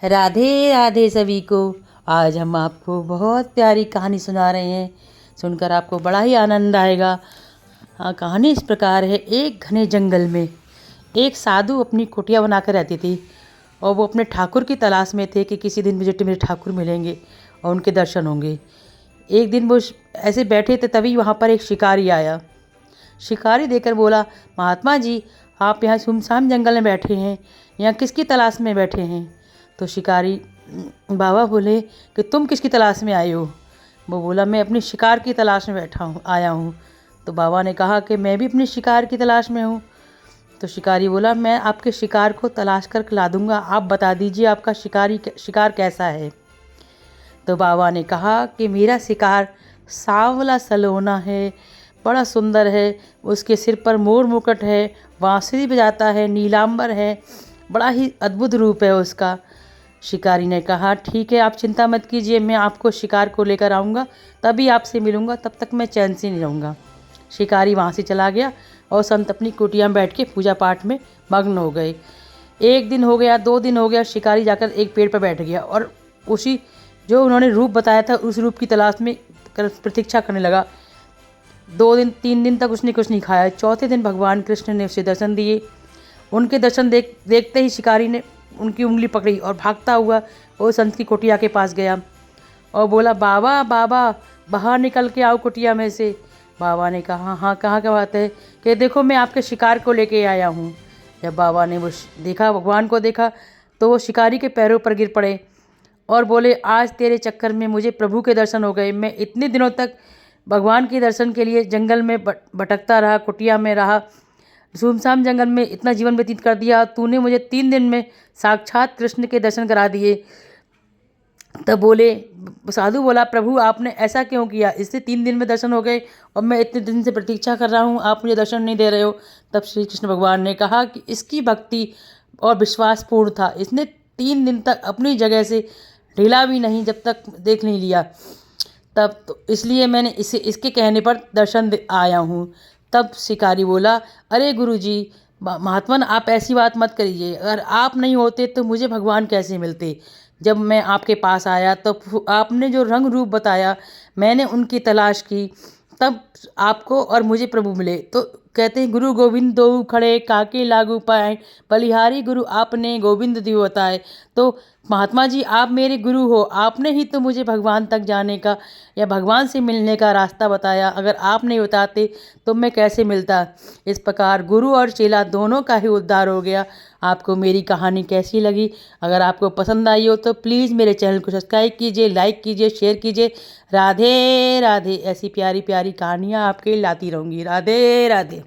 राधे राधे सभी को। आज हम आपको बहुत प्यारी कहानी सुना रहे हैं, सुनकर आपको बड़ा ही आनंद आएगा। कहानी इस प्रकार है। एक घने जंगल में एक साधु अपनी कुटिया बनाकर रहती थी और वो अपने ठाकुर की तलाश में थे कि किसी दिन मुझे मेरे ठाकुर मिलेंगे और उनके दर्शन होंगे। एक दिन वो ऐसे बैठे थे, तभी वहाँ पर एक शिकारी आया। शिकारी देखकर बोला, महात्मा जी, आप यहाँ सुनसान जंगल में बैठे हैं, यहाँ किसकी तलाश में बैठे हैं? तो शिकारी बाबा बोले कि तुम किसकी तलाश में आए हो? वो बोला, मैं अपनी शिकार की तलाश में आया हूँ। तो बाबा ने कहा कि मैं भी अपनी शिकार की तलाश में हूँ। तो शिकारी बोला, मैं आपके शिकार को तलाश कर ला दूंगा, आप बता दीजिए आपका शिकार कैसा है। तो बाबा ने कहा कि मेरा शिकार सांवला सलोना है, बड़ा सुंदर है, उसके सिर पर मोर मुकुट है, बांसुरी बजाता है, नीलांबर है, बड़ा ही अद्भुत रूप है उसका। शिकारी ने कहा, ठीक है, आप चिंता मत कीजिए, मैं आपको शिकार को लेकर आऊँगा, तभी आपसे मिलूँगा, तब तक मैं चैन से नहीं रहूँगा। शिकारी वहाँ से चला गया और संत अपनी कुटिया में बैठ के पूजा पाठ में मग्न हो गए। एक दिन हो गया, 2 दिन हो गया, शिकारी जाकर एक पेड़ पर बैठ गया और उसी जो उन्होंने रूप बताया था उस रूप की तलाश में प्रतीक्षा करने लगा। 2 दिन 3 दिन तक उसने कुछ नहीं खाया। चौथे दिन भगवान कृष्ण ने उसे दर्शन दिए। उनके दर्शन देखते ही शिकारी ने उनकी उंगली पकड़ी और भागता हुआ वो संत की कुटिया के पास गया और बोला, बाबा बाबा, बाहर निकल के आओ कुटिया में से। बाबा ने कहा, हाँ, कहाँ क्या बात है? कि देखो, मैं आपके शिकार को लेके आया हूँ। जब बाबा ने वो देखा, भगवान को देखा, तो वो शिकारी के पैरों पर गिर पड़े और बोले, आज तेरे चक्कर में मुझे प्रभु के दर्शन हो गए। मैं इतने दिनों तक भगवान के दर्शन के लिए जंगल में भटकता रहा, कुटिया में रहा, सुनसान जंगल में इतना जीवन व्यतीत कर दिया, तूने मुझे 3 दिन में साक्षात कृष्ण के दर्शन करा दिए। तब बोले, साधु बोला, प्रभु आपने ऐसा क्यों किया? इससे 3 दिन में दर्शन हो गए और मैं इतने दिन से प्रतीक्षा कर रहा हूँ, आप मुझे दर्शन नहीं दे रहे हो। तब श्री कृष्ण भगवान ने कहा कि इसकी भक्ति और विश्वास पूर्ण था, इसने 3 दिन तक अपनी जगह से ढीला भी नहीं जब तक देख नहीं लिया, तब तो इसलिए मैंने इसके कहने पर दर्शन आया हूँ। तब शिकारी बोला, अरे गुरुजी, महात्मन, आप ऐसी बात मत करिए, अगर आप नहीं होते तो मुझे भगवान कैसे मिलते? जब मैं आपके पास आया तो आपने जो रंग रूप बताया, मैंने उनकी तलाश की, तब आपको और मुझे प्रभु मिले। तो कहते हैं, गुरु गोविंद दो खड़े, काके लागू पाए, बलिहारी गुरु आपने गोविंद दियो बताए। तो महात्मा जी, आप मेरे गुरु हो, आपने ही तो मुझे भगवान तक जाने का या भगवान से मिलने का रास्ता बताया, अगर आप नहीं बताते तो मैं कैसे मिलता? इस प्रकार गुरु और चेला दोनों का ही उद्धार हो गया। आपको मेरी कहानी कैसी लगी? अगर आपको पसंद आई हो तो प्लीज़ मेरे चैनल को सब्सक्राइब कीजिए, लाइक कीजिए, शेयर कीजिए। राधे राधे। ऐसी प्यारी प्यारी कहानियाँ आपके लाती रहूँगी। राधे राधे।